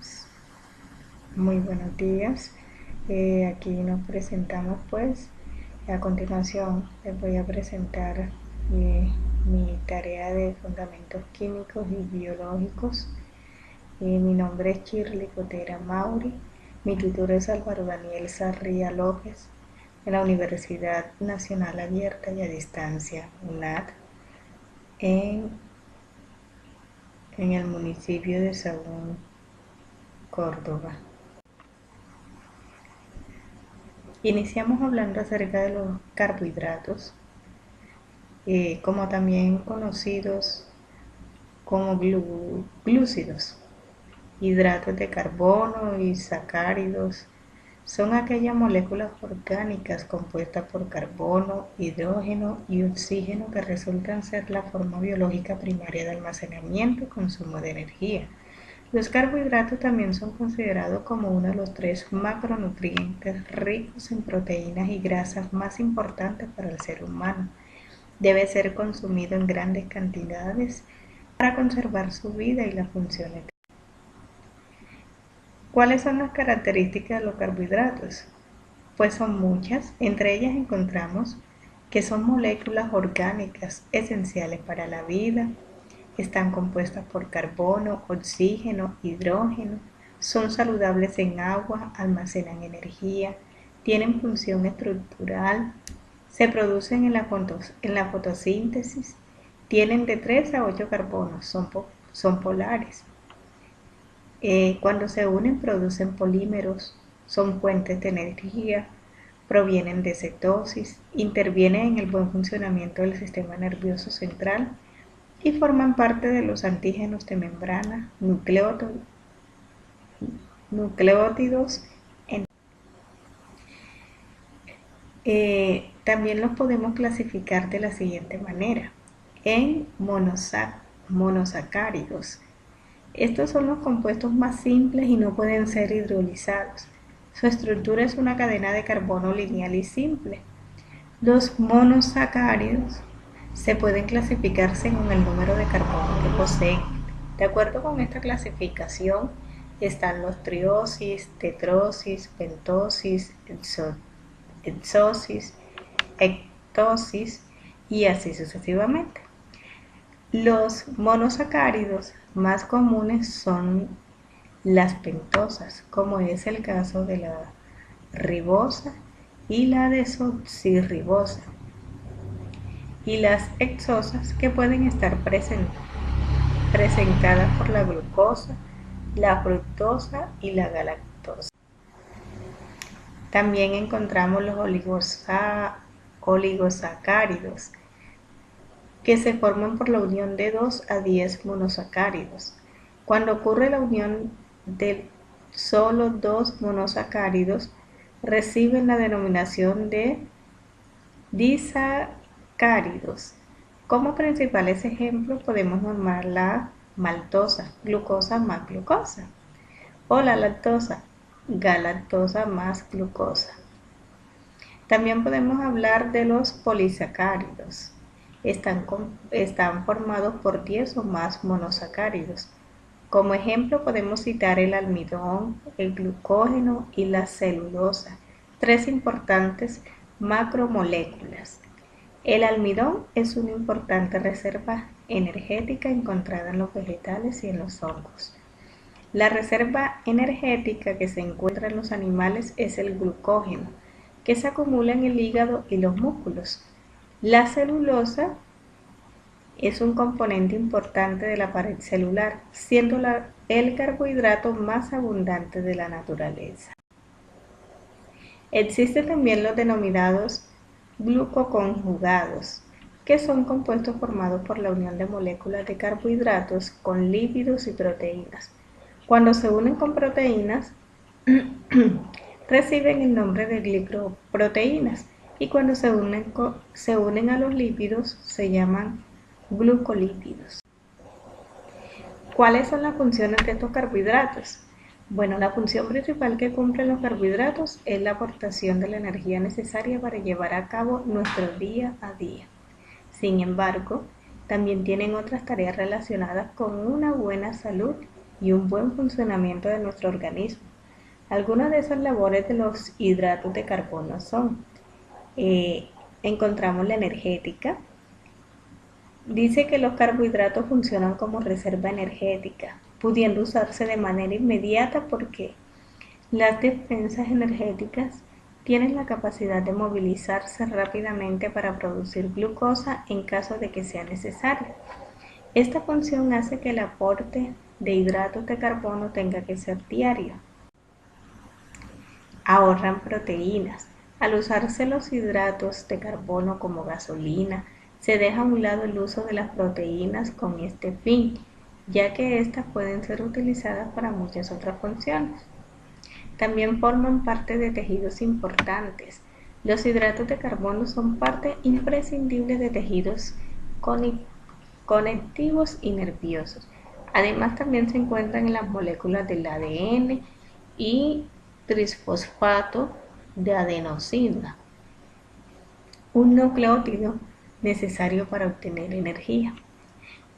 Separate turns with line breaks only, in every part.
todos, muy buenos días. Aquí nos presentamos a continuación les voy a presentar mi tarea de fundamentos químicos y biológicos. Mi nombre es Shirley Cotera Mauri, mi tutor es Álvaro Daniel Sarría López, de la Universidad Nacional Abierta y a Distancia, UNAD, en el municipio de Sahagún, Córdoba. Iniciamos hablando acerca de los carbohidratos, como también conocidos como glúcidos, hidratos de carbono y sacáridos. Son aquellas moléculas orgánicas compuestas por carbono, hidrógeno y oxígeno que resultan ser la forma biológica primaria de almacenamiento y consumo de energía. Los carbohidratos también son considerados como uno de los 3 macronutrientes ricos en proteínas y grasas más importantes para el ser humano. Debe ser consumido en grandes cantidades para conservar su vida y las funciones. ¿Cuáles son las características de los carbohidratos? Pues son muchas. Entre ellas encontramos que son moléculas orgánicas esenciales para la vida. Están compuestas por carbono, oxígeno, hidrógeno, son saludables en agua, almacenan energía, tienen función estructural, se producen en la fotosíntesis, tienen de 3 a 8 carbonos, son polares. Cuando se unen producen polímeros, son fuentes de energía, provienen de cetosis, intervienen en el buen funcionamiento del sistema nervioso central y forman parte de los antígenos de membrana, nucleótidos. También los podemos clasificar de la siguiente manera: en monosacáridos. Estos son los compuestos más simples y no pueden ser hidrolizados. Su estructura es una cadena de carbono lineal y simple. Los monosacáridos se pueden clasificar según el número de carbono que poseen. De acuerdo con esta clasificación están los triosis, tetrosis, pentosis, hexosis, hectosis y así sucesivamente. Los monosacáridos más comunes son las pentosas, como es el caso de la ribosa y la desoxirribosa, y las hexosas, que pueden estar presentadas por la glucosa, la fructosa y la galactosa. También encontramos los oligosacáridos, que se forman por la unión de 2 a 10 monosacáridos. Cuando ocurre la unión de solo 2 monosacáridos, reciben la denominación de disacáridos. Como principales ejemplos podemos nombrar la maltosa, glucosa más glucosa, o la lactosa, galactosa más glucosa. También podemos hablar de los polisacáridos. Están formados por 10 o más monosacáridos. Como ejemplo podemos citar el almidón, el glucógeno y la celulosa, 3 importantes macromoléculas. El almidón es una importante reserva energética encontrada en los vegetales y en los hongos. La reserva energética que se encuentra en los animales es el glucógeno, que se acumula en el hígado y los músculos. La celulosa es un componente importante de la pared celular, siendo el carbohidrato más abundante de la naturaleza. Existen también los denominados glucoconjugados, que son compuestos formados por la unión de moléculas de carbohidratos con lípidos y proteínas. Cuando se unen con proteínas, reciben el nombre de glicoproteínas, y cuando se unen a los lípidos se llaman glucolípidos. ¿Cuáles son las funciones de estos carbohidratos? Bueno, la función principal que cumplen los carbohidratos es la aportación de la energía necesaria para llevar a cabo nuestro día a día. Sin embargo, también tienen otras tareas relacionadas con una buena salud y un buen funcionamiento de nuestro organismo. Algunas de esas labores de los hidratos de carbono son, encontramos la energética. Dice que los carbohidratos funcionan como reserva energética, pudiendo usarse de manera inmediata porque las despensas energéticas tienen la capacidad de movilizarse rápidamente para producir glucosa en caso de que sea necesario. Esta función hace que el aporte de hidratos de carbono tenga que ser diario. Ahorran proteínas. Al usarse los hidratos de carbono como gasolina, se deja a un lado el uso de las proteínas con este fin, ya que éstas pueden ser utilizadas para muchas otras funciones. También forman parte de tejidos importantes. Los hidratos de carbono son parte imprescindible de tejidos conectivos y nerviosos. Además, también se encuentran en las moléculas del ADN y trisfosfato de adenosina, un nucleótido necesario para obtener energía.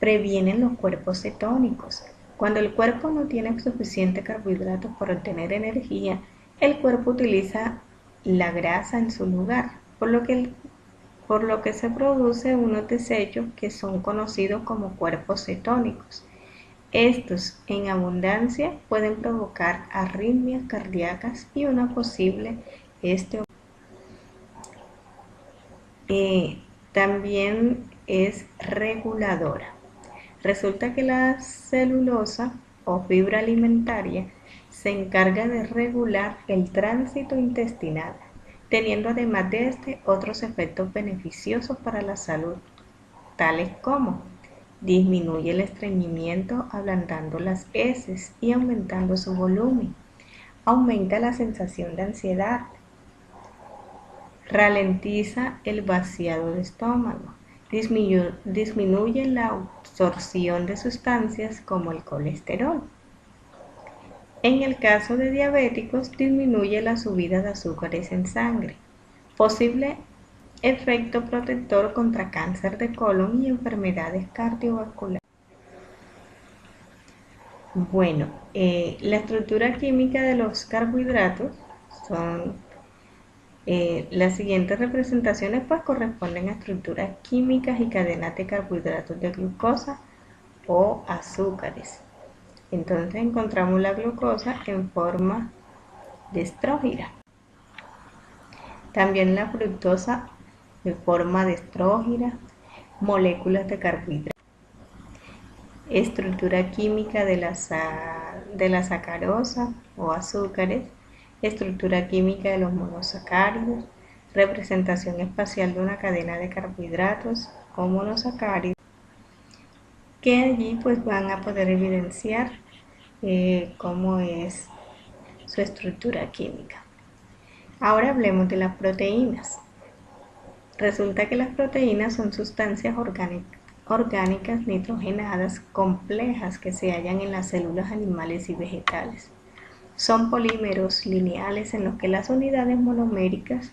Previenen los cuerpos cetónicos. Cuando el cuerpo no tiene suficiente carbohidratos para obtener energía, el cuerpo utiliza la grasa en su lugar, por lo que se produce unos desechos que son conocidos como cuerpos cetónicos. Estos, en abundancia, pueden provocar arritmias cardíacas y una posible también es reguladora. Resulta que la celulosa o fibra alimentaria se encarga de regular el tránsito intestinal, teniendo además de este otros efectos beneficiosos para la salud, tales como disminuye el estreñimiento ablandando las heces y aumentando su volumen, aumenta la sensación de ansiedad, ralentiza el vaciado de estómago, disminuye la absorción de sustancias como el colesterol. En el caso de diabéticos, disminuye la subida de azúcares en sangre. Posible efecto protector contra cáncer de colon y enfermedades cardiovasculares. Bueno, la estructura química de los carbohidratos son las siguientes representaciones, pues corresponden a estructuras químicas y cadenas de carbohidratos de glucosa o azúcares. Entonces encontramos la glucosa en forma de estrógira. También la fructosa en forma de estrógira, moléculas de carbohidratos. Estructura química de la sacarosa o azúcares, estructura química de los monosacáridos, representación espacial de una cadena de carbohidratos o monosacáridos, que allí pues van a poder evidenciar cómo es su estructura química. Ahora hablemos de las proteínas. Resulta que las proteínas son sustancias orgánicas nitrogenadas complejas que se hallan en las células animales y vegetales. Son polímeros lineales en los que las unidades monoméricas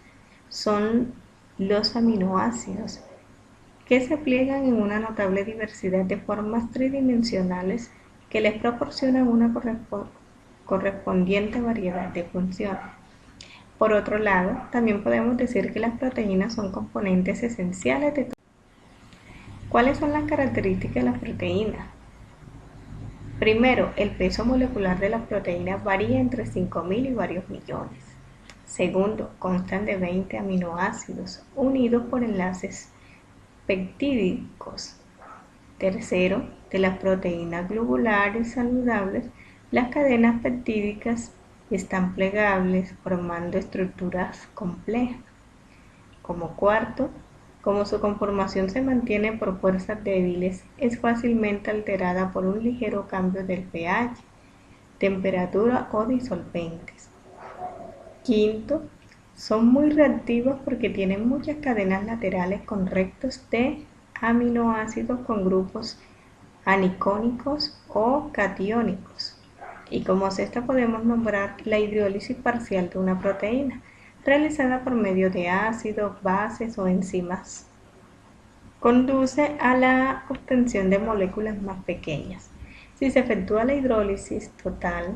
son los aminoácidos, que se pliegan en una notable diversidad de formas tridimensionales que les proporcionan una correspondiente variedad de funciones. Por otro lado, también podemos decir que las proteínas son componentes esenciales de todo. ¿Cuáles son las características de las proteínas? Primero, el peso molecular de las proteínas varía entre 5.000 y varios millones. Segundo, constan de 20 aminoácidos unidos por enlaces peptídicos. Tercero, de las proteínas globulares saludables, las cadenas peptídicas están plegables formando estructuras complejas. Como cuarto, como su conformación se mantiene por fuerzas débiles, es fácilmente alterada por un ligero cambio del pH, temperatura o disolventes. Quinto, son muy reactivos porque tienen muchas cadenas laterales con rectos de aminoácidos con grupos anicónicos o catiónicos. Y como sexta podemos nombrar la hidrólisis parcial de una proteína, realizada por medio de ácidos, bases o enzimas. Conduce a la obtención de moléculas más pequeñas. Si se efectúa la hidrólisis total,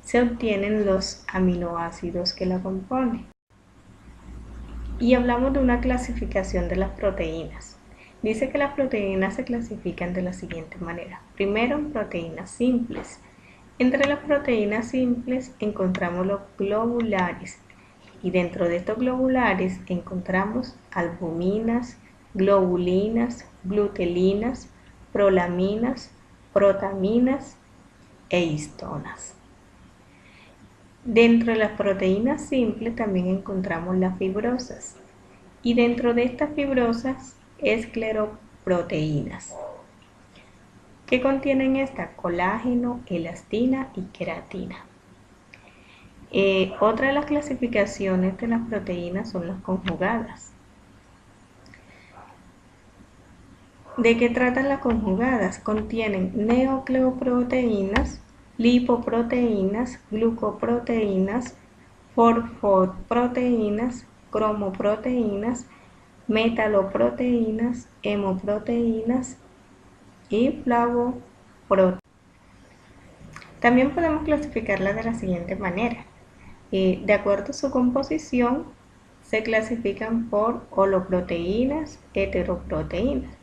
se obtienen los aminoácidos que la componen. Y hablamos de una clasificación de las proteínas. Dice que las proteínas se clasifican de la siguiente manera. Primero, en proteínas simples. Entre las proteínas simples encontramos los globulares. Y dentro de estos globulares encontramos albuminas, globulinas, glutelinas, prolaminas, protaminas e histonas. Dentro de las proteínas simples también encontramos las fibrosas y dentro de estas fibrosas escleroproteínas. ¿Qué contienen estas? Colágeno, elastina y queratina. Otra de las clasificaciones de las proteínas son las conjugadas. ¿De qué tratan las conjugadas? Contienen nucleoproteínas, lipoproteínas, glucoproteínas, fosfoproteínas, cromoproteínas, metaloproteínas, hemoproteínas y flavoproteínas. También podemos clasificarlas de la siguiente manera. De acuerdo a su composición, se clasifican por holoproteínas, heteroproteínas.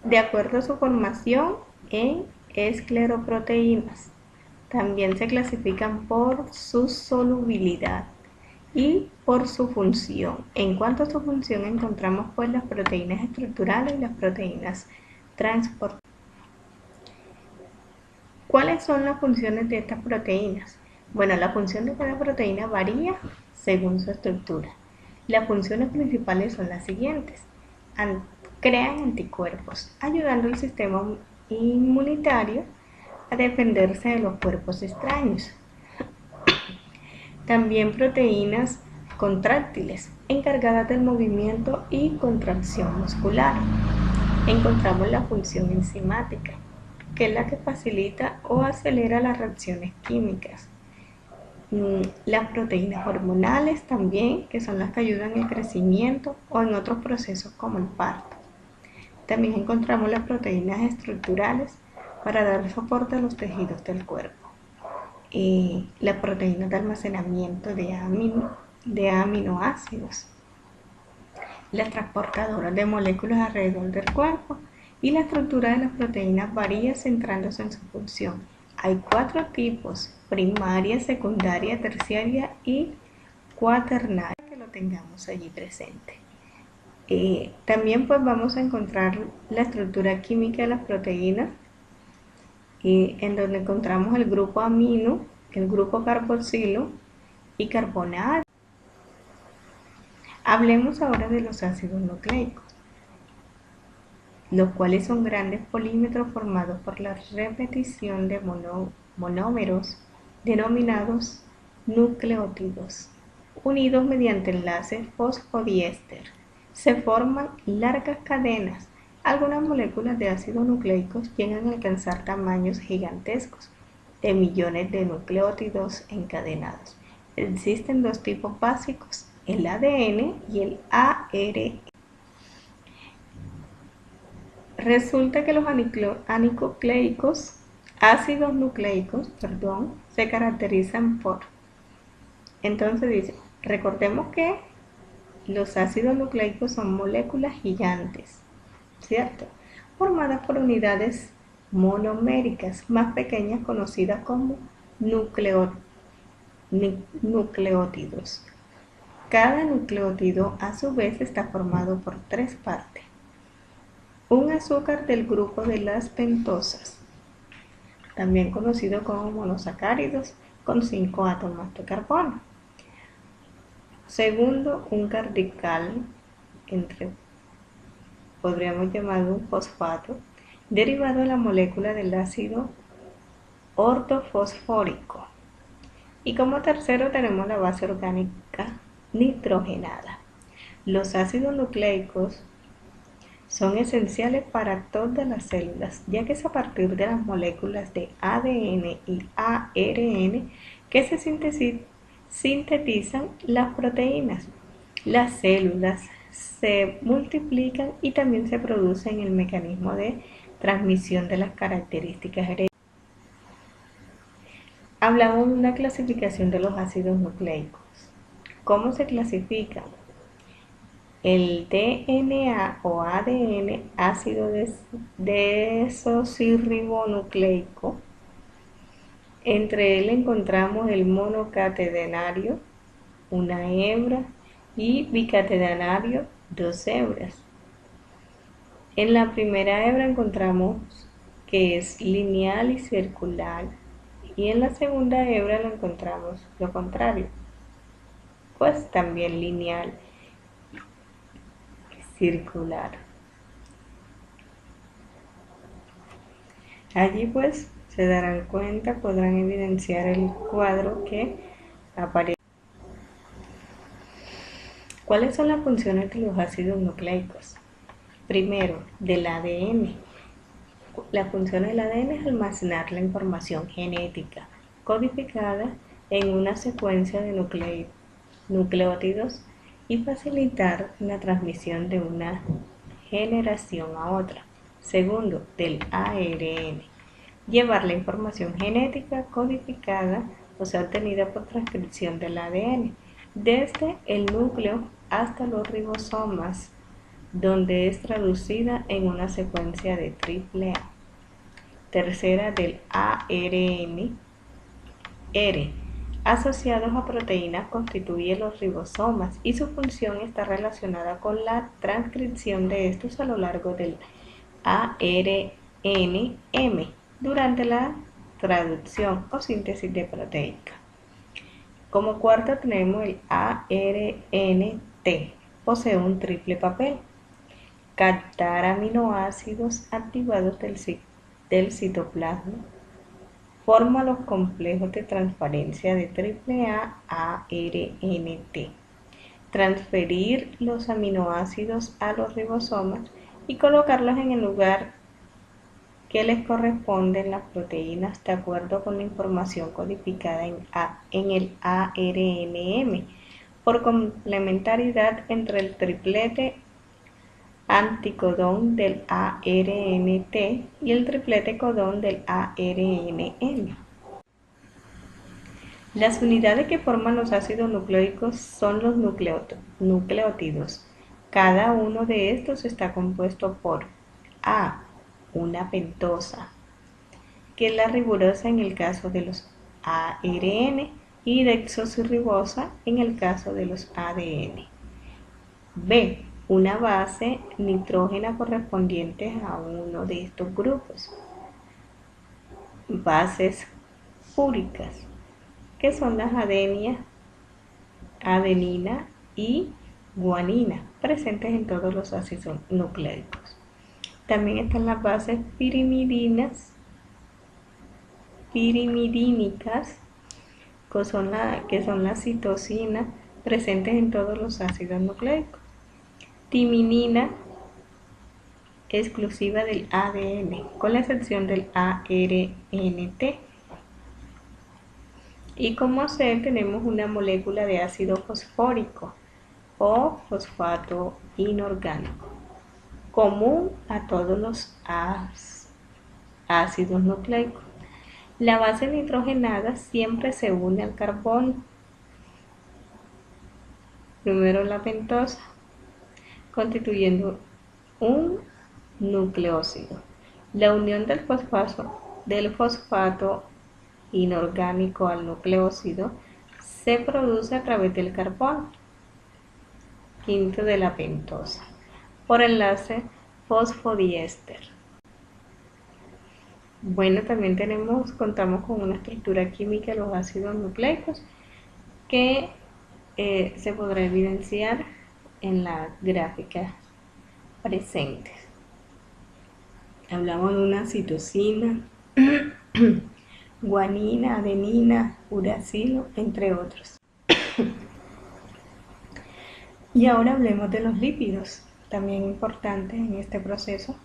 De acuerdo a su formación, en escleroproteínas. También se clasifican por su solubilidad y por su función. En cuanto a su función, encontramos pues las proteínas estructurales y las proteínas transportadoras. ¿Cuáles son las funciones de estas proteínas? Bueno, la función de cada proteína varía según su estructura. Las funciones principales son las siguientes. Crean anticuerpos, ayudando al sistema inmunitario a defenderse de los cuerpos extraños. También proteínas contráctiles, encargadas del movimiento y contracción muscular. Encontramos la función enzimática, que es la que facilita o acelera las reacciones químicas. Las proteínas hormonales también, que son las que ayudan en el crecimiento o en otros procesos como el parto. También encontramos las proteínas estructurales para dar soporte a los tejidos del cuerpo. Las proteínas de almacenamiento de aminoácidos, las transportadoras de moléculas alrededor del cuerpo, y la estructura de las proteínas varía centrándose en su función. Hay 4 tipos: primaria, secundaria, terciaria y cuaternaria, que lo tengamos allí presente. También pues vamos a encontrar la estructura química de las proteínas, en donde encontramos el grupo amino, el grupo carboxilo y carbonato. Hablemos ahora de los ácidos nucleicos, los cuales son grandes polímeros formados por la repetición de monómeros denominados nucleótidos, unidos mediante enlaces fosfodiéster. Se forman largas cadenas. Algunas moléculas de ácidos nucleicos llegan a alcanzar tamaños gigantescos, de millones de nucleótidos encadenados. Existen 2 tipos básicos, el ADN y el ARN. Resulta que los ácidos nucleicos, se caracterizan por. Entonces dice, recordemos que los ácidos nucleicos son moléculas gigantes, ¿cierto? Formadas por unidades monoméricas más pequeñas conocidas como nucleótidos. Cada nucleótido a su vez está formado por 3 partes. Un azúcar del grupo de las pentosas, también conocido como monosacáridos, con 5 átomos de carbono. Segundo, un radical, podríamos llamarlo un fosfato, derivado de la molécula del ácido ortofosfórico. Y como tercero tenemos la base orgánica nitrogenada. Los ácidos nucleicos son esenciales para todas las células, ya que es a partir de las moléculas de ADN y ARN que se sintetizan las proteínas. Las células se multiplican y también se producen el mecanismo de transmisión de las características hereditarias. Hablamos de una clasificación de los ácidos nucleicos. ¿Cómo se clasifican? El DNA o ADN, ácido desoxirribonucleico. Entre él encontramos el monocatenario, una hebra, y bicatenario, dos hebras. En la primera hebra encontramos que es lineal y circular, y en la segunda hebra lo encontramos lo contrario, pues también lineal y circular. Allí pues se darán cuenta, podrán evidenciar el cuadro que aparece. ¿Cuáles son las funciones de los ácidos nucleicos? Primero, del ADN. La función del ADN es almacenar la información genética codificada en una secuencia de nucleótidos y facilitar la transmisión de una generación a otra. Segundo, del ARN. Llevar la información genética codificada, o sea, obtenida por transcripción del ADN, desde el núcleo hasta los ribosomas, donde es traducida en una secuencia de AAA. Tercera, del ARN, asociados a proteínas constituye los ribosomas y su función está relacionada con la transcripción de estos a lo largo del ARNM durante la traducción o síntesis de proteica. Como cuarto tenemos el ARNT, posee un triple papel: captar aminoácidos activados del citoplasma, forma los complejos de transferencia de AAA a ARNT, transferir los aminoácidos a los ribosomas y colocarlos en el lugar que les corresponde en las proteínas de acuerdo con la información codificada en el ARNM, por complementariedad entre el triplete anticodón del ARNT y el triplete codón del ARNM. Las unidades que forman los ácidos nucleicos son los nucleótidos. Cada uno de estos está compuesto por A, una pentosa, que es la ribosa en el caso de los ARN y desoxirribosa en el caso de los ADN. B, una base nitrógena correspondiente a uno de estos grupos. Bases púricas, que son las adenina y guanina, presentes en todos los ácidos nucleicos. También están las bases pirimidínicas, que son las citosinas, presentes en todos los ácidos nucleicos. Timinina, exclusiva del ADN, con la excepción del ARNT. Y como C, tenemos una molécula de ácido fosfórico o fosfato inorgánico, común a todos los ácidos nucleicos. La base nitrogenada siempre se une al carbono. Primero la pentosa, constituyendo un nucleósido. La unión del fosfato inorgánico al nucleósido se produce a través del carbono, quinto de la pentosa, por enlace fosfodiéster. Bueno, también contamos con una estructura química de los ácidos nucleicos que se podrá evidenciar en la gráfica presente. Hablamos de una citosina, guanina, adenina, uracilo, entre otros. Y ahora hablemos de los lípidos, también importantes en este proceso.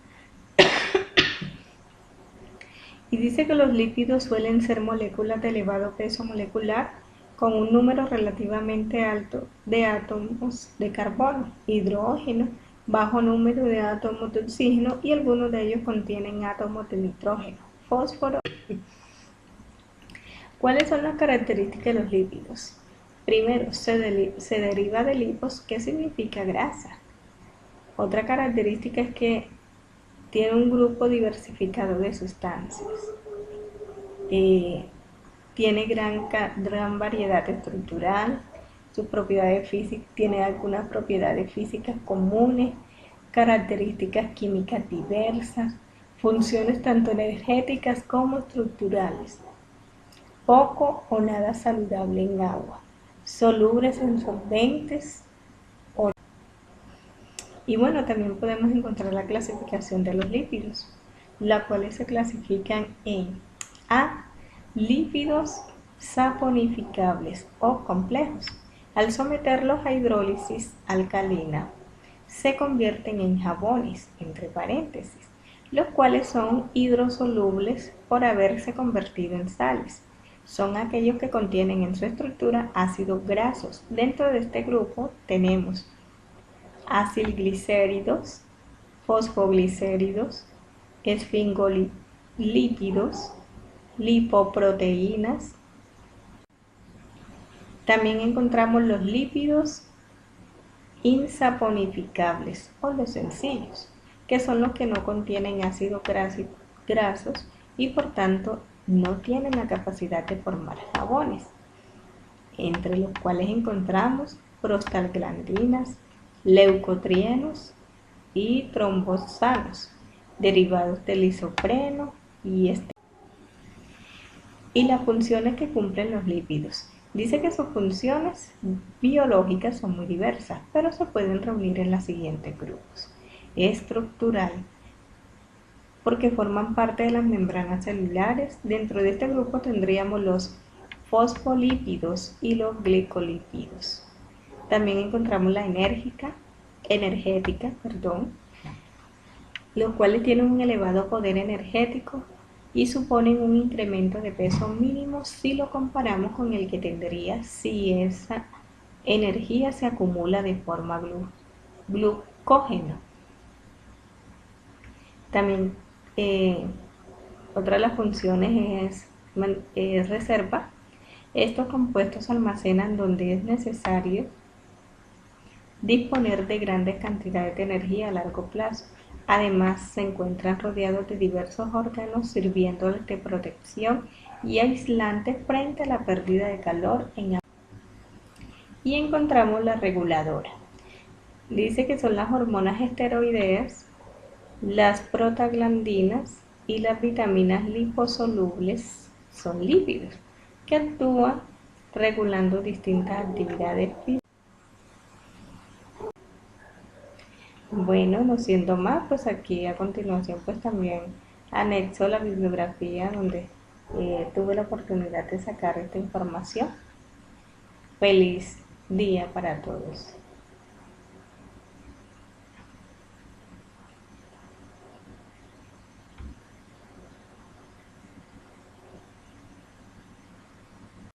Y dice que los lípidos suelen ser moléculas de elevado peso molecular con un número relativamente alto de átomos de carbono, hidrógeno bajo número de átomos de oxígeno y algunos de ellos contienen átomos de nitrógeno, fósforo. ¿Cuáles son las características de los lípidos? Primero, se deriva de lipos, que significa grasa. Otra característica es que tiene un grupo diversificado de sustancias. Tiene gran variedad estructural, sus propiedades físicas, tiene algunas propiedades físicas comunes, características químicas diversas, funciones tanto energéticas como estructurales, poco o nada saludable en agua, solubles en solventes. Y bueno, también podemos encontrar la clasificación de los lípidos, las cuales se clasifican en A, lípidos saponificables o complejos. Al someterlos a hidrólisis alcalina, se convierten en jabones, entre paréntesis, los cuales son hidrosolubles por haberse convertido en sales. Son aquellos que contienen en su estructura ácidos grasos. Dentro de este grupo tenemos acilglicéridos, fosfoglicéridos, esfingolípidos, lipoproteínas. También encontramos los lípidos insaponificables o los sencillos, que son los que no contienen ácidos grasos y por tanto no tienen la capacidad de formar jabones, entre los cuales encontramos prostaglandinas, leucotrienos y trombosanos, derivados del isopreno y las funciones que cumplen los lípidos. Dice que sus funciones biológicas son muy diversas, pero se pueden reunir en los siguientes grupos. Estructural, porque forman parte de las membranas celulares. Dentro de este grupo tendríamos los fosfolípidos y los glicolípidos. También encontramos la energética, los cuales tienen un elevado poder energético y suponen un incremento de peso mínimo si lo comparamos con el que tendría si esa energía se acumula de forma glucógena. También otra de las funciones es reserva. Estos compuestos almacenan donde es necesario disponer de grandes cantidades de energía a largo plazo. Además, se encuentran rodeados de diversos órganos sirviéndoles de protección y aislante frente a la pérdida de calor en agua. Y encontramos la reguladora. Dice que son las hormonas esteroideas, las prostaglandinas y las vitaminas liposolubles, son lípidos, que actúan regulando distintas actividades físicas. Bueno, no siendo más, pues aquí a continuación pues también anexo la bibliografía donde tuve la oportunidad de sacar esta información. Feliz día para todos.